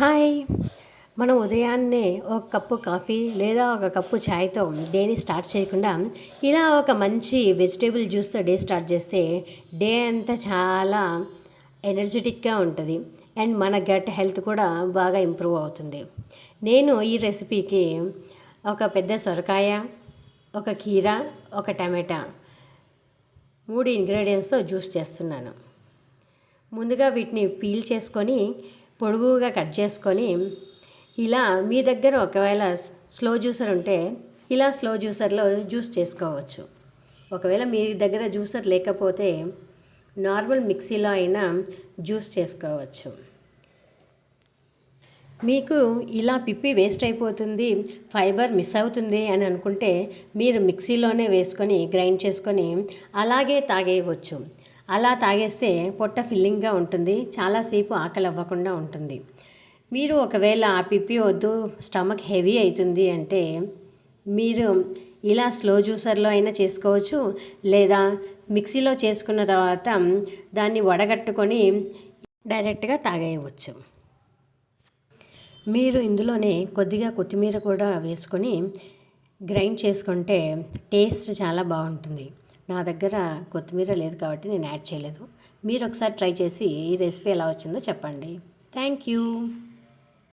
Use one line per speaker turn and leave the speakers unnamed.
Hi. మనం ఉదయాన్నే ఒక కప్పు కాఫీ లేదా ఒక కప్పు చాయ్‌తో డేని స్టార్ట్ చేయకుండా, ఇలా ఒక మంచి వెజిటబుల్ జ్యూస్‌తో డే స్టార్ట్ చేస్తే, డే అంతా చాలా ఎనర్జిటిక్‌గా ఉంటది. అండ్ మన గట్ హెల్త్ కూడా బాగా ఇంప్రూవ్ అవుతుంది. నేను ఈ రెసిపీకి ఒక పెద్ద సొరకాయ, ఒక కీర, ఒక టమాటా 3 ఇంగ్రీడియెంట్స్‌తో జ్యూస్ చేస్తున్నాను. ముందుగా వీటిని పీల్ చేసుకొని పొడుగుగా కట్ చేసుకొని, ఇలా మీ దగ్గర ఒకవేళ స్లో జ్యూసర్ ఉంటే ఇలా స్లో జ్యూసర్లో జ్యూస్ చేసుకోవచ్చు. ఒకవేళ మీ దగ్గర జ్యూసర్ లేకపోతే నార్మల్ మిక్సీలో అయినా జ్యూస్ చేసుకోవచ్చు. మీకు ఇలా పిప్పి వేస్ట్ అయిపోతుంది, ఫైబర్ మిస్ అవుతుంది అని అనుకుంటే మీరు మిక్సీలోనే వేసుకొని గ్రైండ్ చేసుకొని అలాగే తాగేయవచ్చు. అలా తాగేస్తే పొట్ట ఫిల్లింగ్గా ఉంటుంది, చాలాసేపు ఆకలి అవ్వకుండా ఉంటుంది. మీరు ఒకవేళ ఆ పిప్పి వద్దు, స్టమక్ హెవీ అవుతుంది అంటే మీరు ఇలా స్లో జ్యూసర్లో అయినా చేసుకోవచ్చు, లేదా మిక్సీలో చేసుకున్న తర్వాత దాన్ని వడగట్టుకొని డైరెక్ట్గా తాగేయవచ్చు. మీరు ఇందులోనే కొద్దిగా కొత్తిమీర కూడా వేసుకొని గ్రైండ్ చేసుకుంటే టేస్ట్ చాలా బాగుంటుంది. నా దగ్గర కొత్తిమీర లేదు కాబట్టి నేను యాడ్ చేయలేదు. మీరు ఒకసారి ట్రై చేసి ఈ రెసిపీ ఎలా వచ్చిందో చెప్పండి. Thank you.